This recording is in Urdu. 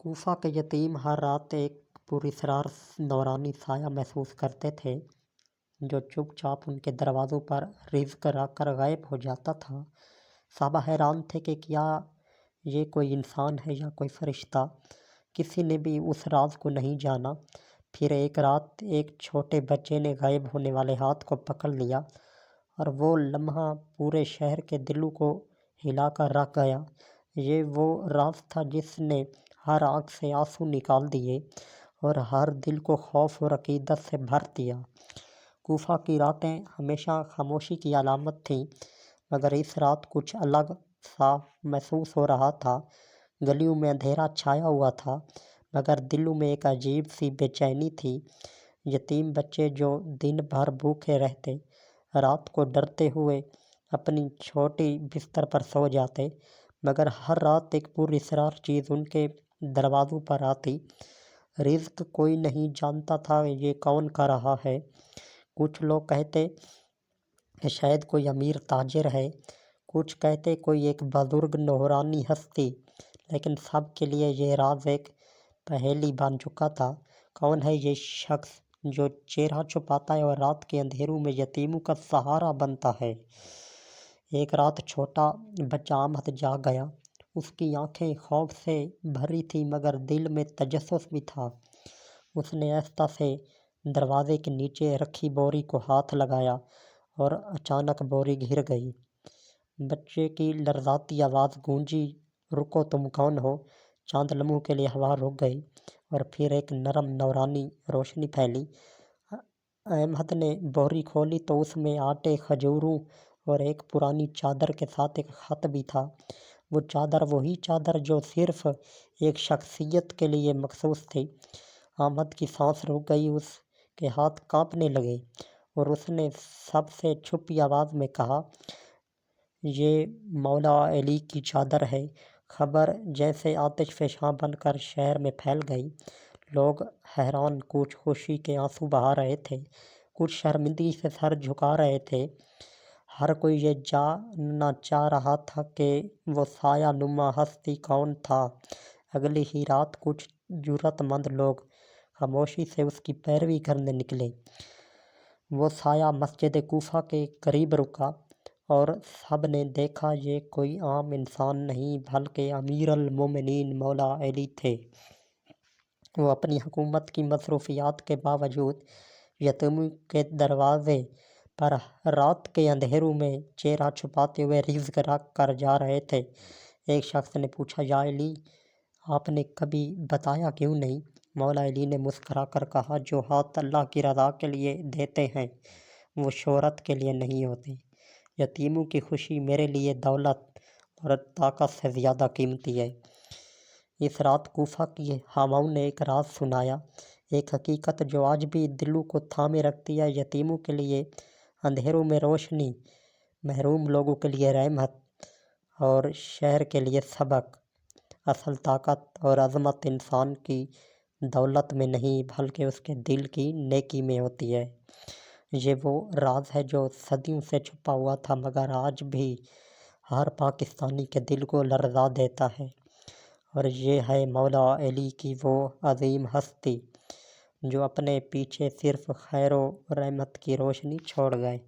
کوفہ کے یتیم ہر رات ایک پراسرار نورانی سایہ محسوس کرتے تھے جو چپ چاپ ان کے دروازوں پر رزق رکھ کر غائب ہو جاتا تھا۔ صحابہ حیران تھے کہ کیا یہ کوئی انسان ہے یا کوئی فرشتہ؟ کسی نے بھی اس راز کو نہیں جانا۔ پھر ایک رات ایک چھوٹے بچے نے غائب ہونے والے ہاتھ کو پکڑ لیا اور وہ لمحہ پورے شہر کے دلوں کو ہلا کر رکھ گیا۔ یہ وہ راز تھا جس نے ہر آنکھ سے آنسو نکال دیے اور ہر دل کو خوف اور عقیدت سے بھر دیا۔ کوفہ کی راتیں ہمیشہ خاموشی کی علامت تھیں، مگر اس رات کچھ الگ سا محسوس ہو رہا تھا۔ گلیوں میں اندھیرا چھایا ہوا تھا، مگر دلوں میں ایک عجیب سی بے چینی تھی۔ یتیم بچے جو دن بھر بھوکے رہتے، رات کو ڈرتے ہوئے اپنی چھوٹی بستر پر سو جاتے، مگر ہر رات ایک پراسرار چیز ان کے دروازوں پر آتی۔ رزق کوئی نہیں جانتا تھا یہ کون کر رہا ہے۔ کچھ لوگ کہتے کہ شاید کوئی امیر تاجر ہے، کچھ کہتے کوئی ایک بزرگ نورانی ہستی، لیکن سب کے لیے یہ راز ایک پہیلی بن چکا تھا۔ کون ہے یہ شخص جو چہرہ چھپاتا ہے اور رات کے اندھیروں میں یتیموں کا سہارا بنتا ہے؟ ایک رات چھوٹا بچہ احمد جاگ گیا۔ اس کی آنکھیں خوف سے بھری تھیں، مگر دل میں تجسس بھی تھا۔ اس نے آہستہ سے دروازے کے نیچے رکھی بوری کو ہاتھ لگایا اور اچانک بوری گر گئی۔ بچے کی لرزاتی آواز گونجی، "رکو، تم کون ہو؟" چند لمحوں کے لیے ہوا رک گئی اور پھر ایک نرم نورانی روشنی پھیلی۔ احمد نے بوری کھولی تو اس میں آٹے، کھجوروں اور ایک پرانی چادر کے ساتھ ایک خط بھی تھا۔ وہ چادر وہی چادر جو صرف ایک شخصیت کے لیے مخصوص تھی۔ احمد کی سانس رک گئی، اس کے ہاتھ کانپنے لگے اور اس نے سب سے چھپی آواز میں کہا، "یہ مولا علی کی چادر ہے۔" خبر جیسے آتش فشاں بن کر شہر میں پھیل گئی۔ لوگ حیران، کچھ خوشی کے آنسو بہا رہے تھے، کچھ شرمندگی سے سر جھکا رہے تھے۔ ہر کوئی یہ جاننا چاہ رہا تھا کہ وہ سایہ نما ہستی کون تھا۔ اگلی ہی رات کچھ جرأت مند لوگ خاموشی سے اس کی پیروی کرنے نکلے۔ وہ سایہ مسجد کوفہ کے قریب رکا اور سب نے دیکھا یہ کوئی عام انسان نہیں بلکہ امیر المومنین مولا علی تھے۔ وہ اپنی حکومت کی مصروفیات کے باوجود یتیموں کے دروازے پر رات کے اندھیروں میں چہرہ چھپاتے ہوئے رزق رکھ کر جا رہے تھے۔ ایک شخص نے پوچھا، "یا علی، آپ نے کبھی بتایا کیوں نہیں؟" مولا علی نے مسکرا کر کہا، "جو ہاتھ اللہ کی رضا کے لیے دیتے ہیں وہ شہرت کے لیے نہیں ہوتے۔ یتیموں کی خوشی میرے لیے دولت اور طاقت سے زیادہ قیمتی ہے۔" اس رات کوفہ کی ہواؤں نے ایک راز سنایا، ایک حقیقت جو آج بھی دلوں کو تھامے رکھتی ہے۔ یتیموں کے لیے اندھیروں میں روشنی، محروم لوگوں کے لیے رحمت اور شہر کے لیے سبق۔ اصل طاقت اور عظمت انسان کی دولت میں نہیں بلکہ اس کے دل کی نیکی میں ہوتی ہے۔ یہ وہ راز ہے جو صدیوں سے چھپا ہوا تھا مگر آج بھی ہر پاکستانی کے دل کو لرزا دیتا ہے، اور یہ ہے مولا علی کی وہ عظیم ہستی جو اپنے پیچھے صرف خیر و رحمت کی روشنی چھوڑ گئے۔